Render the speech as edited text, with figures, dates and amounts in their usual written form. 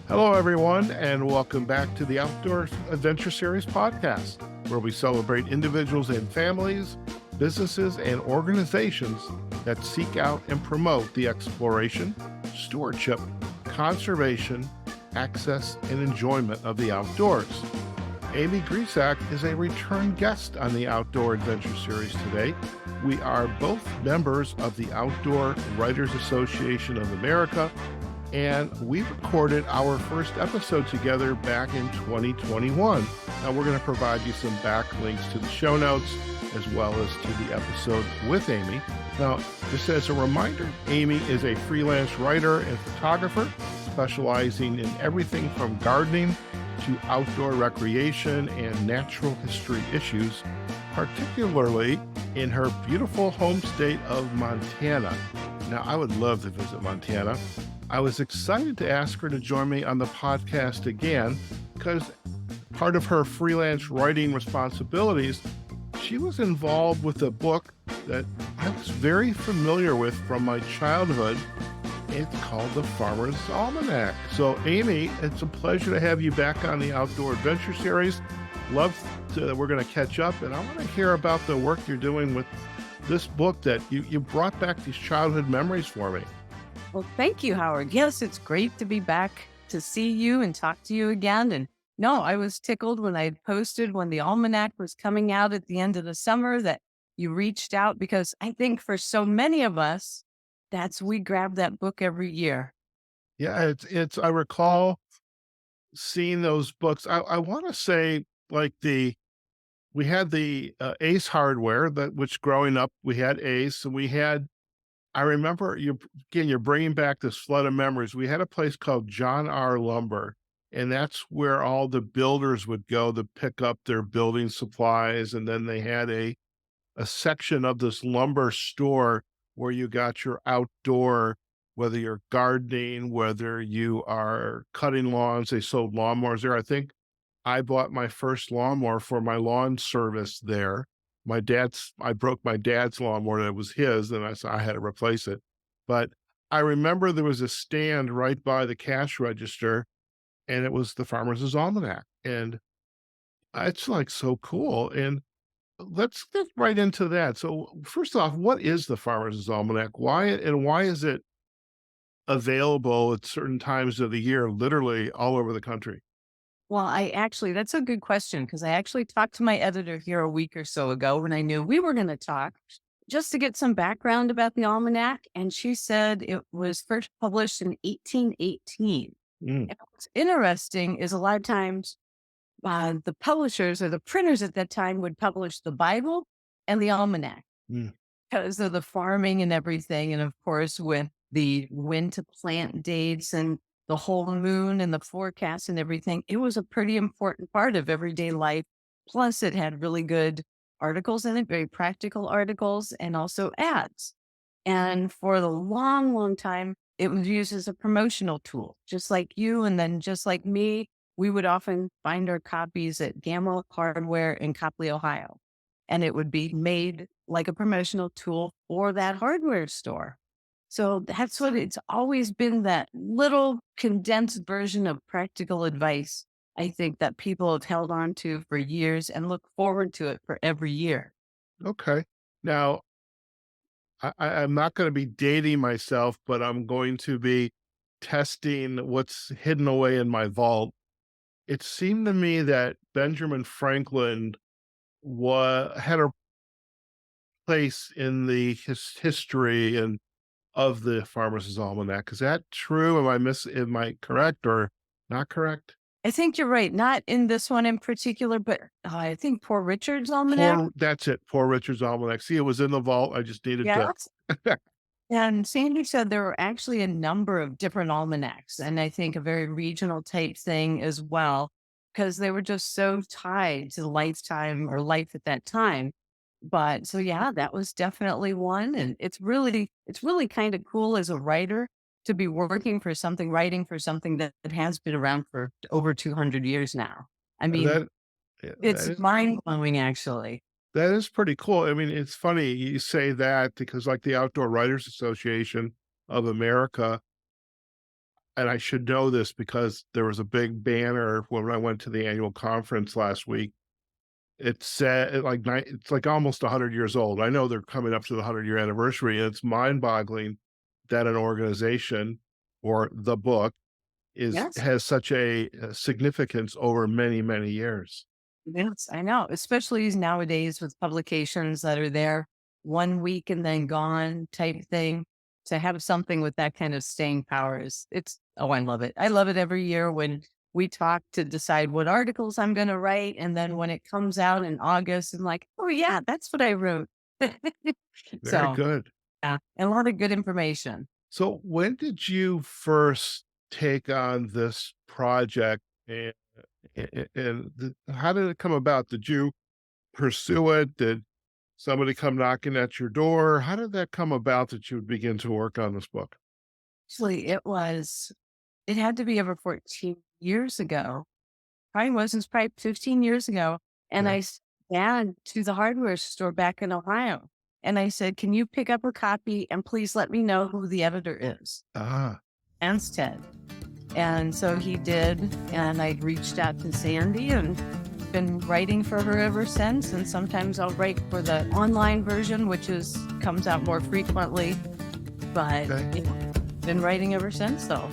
Hello, everyone, and welcome back to the Outdoor Adventure Series podcast, where we celebrate individuals and families, businesses, and organizations that seek out and promote the exploration, stewardship, conservation, access, and enjoyment of the outdoors. Amy Grisak is a return guest on the Outdoor Adventure Series today. We are both members of the Outdoor Writers Association of America, and we recorded our first episode together back in 2021. Now, we're going to provide you some backlinks to the show notes as well as to the episode with Amy. Now, just as a reminder, Amy is a freelance writer and photographer specializing in everything from gardening to outdoor recreation and natural history issues, particularly in her beautiful home state of Montana. Now, I would love to visit Montana. I was excited to ask her to join me on the podcast again because part of her freelance writing responsibilities, she was involved with a book that I was very familiar with from my childhood. It's called the Farmers Almanac. So, Amy, it's a pleasure to have you back on the Outdoor Adventure Series. We're going to catch up, and I want to hear about the work you're doing with this book that you brought back these childhood memories for me. Well, thank you, Howard. Yes, it's great to be back to see you and talk to you again. And no, I was tickled when I posted when the almanac was coming out at the end of the summer that you reached out, because I think for so many of us, we grab that book every year. Yeah, I recall seeing those books. I want to say like we had the Ace hardware which growing up we had Ace, and I remember you're bringing back this flood of memories. We had a place called John R. Lumber, and that's where all the builders would go to pick up their building supplies. And then they had a section of this lumber store where you got your outdoor, whether you're gardening, whether you are cutting lawns. They sold lawnmowers there. I think I bought my first lawnmower for my lawn service there. I broke my dad's lawnmower that was his, and I had to replace it. But I remember there was a stand right by the cash register, and it was the Farmers Almanac. And it's like so cool. And let's get right into that. So first off, what is the Farmers Almanac? Why is it available at certain times of the year, literally all over the country? Well, that's a good question, because I actually talked to my editor here a week or so ago when I knew we were going to talk, just to get some background about the almanac. And she said it was first published in 1818. Mm. And what's interesting is a lot of times the publishers or the printers at that time would publish the Bible and the almanac because of the farming and everything. And of course, with the when to plant dates and the whole moon and the forecast and everything, it was a pretty important part of everyday life. Plus, it had really good articles in it, very practical articles, and also ads. And for the long, long time, it was used as a promotional tool, just like you. And then just like me, we would often find our copies at Gamma Hardware in Copley, Ohio. And it would be made like a promotional tool for that hardware store. So that's what it's always been, that little condensed version of practical advice, I think, that people have held on to for years and look forward to it for every year. Okay. Now, I'm not going to be dating myself, but I'm going to be testing what's hidden away in my vault. It seemed to me that Benjamin Franklin had a place in the history and of the Farmers Almanac. Is that true? Am I correct or not correct? I think you're right. Not in this one in particular, but I think Poor Richard's Almanac. That's it. Poor Richard's Almanac. See, it was in the vault. I just needed to. Yes. And Sandy said there were actually a number of different almanacs, and I think a very regional type thing as well, because they were just so tied to the lifetime or life at that time. But so, yeah, that was definitely one. And it's really kind of cool as a writer to be writing for something that has been around for over 200 years now. I mean, it's mind blowing, actually. That is pretty cool. I mean, it's funny you say that because like the Outdoor Writers Association of America, and I should know this because there was a big banner when I went to the annual conference last week. It said it's like almost 100 years old. I know they're coming up to the 100-year anniversary, and it's mind-boggling that an organization or the book Yes. has such a significance over many, many years. Yes, I know, especially nowadays with publications that are there 1 week and then gone type thing. To have something with that kind of staying power I love it. I love it every year when we talk to decide what articles I'm going to write. And then when it comes out in August, I'm like, oh, yeah, that's what I wrote. Very So, good. yeah, and a lot of good information. So when did you first take on this project, and how did it come about? Did you pursue it? Did somebody come knocking at your door? How did that come about that you would begin to work on this book? Actually, it had to be over 14 years ago. Probably wasn't, probably 15 years ago. And Yeah. I ran to the hardware store back in Ohio. And I said, can you pick up a copy and please let me know who the editor is? Ah, Anstead. And so he did. And I reached out to Sandy and been writing for her ever since. And sometimes I'll write for the online version, which comes out more frequently. But okay. been writing ever since though.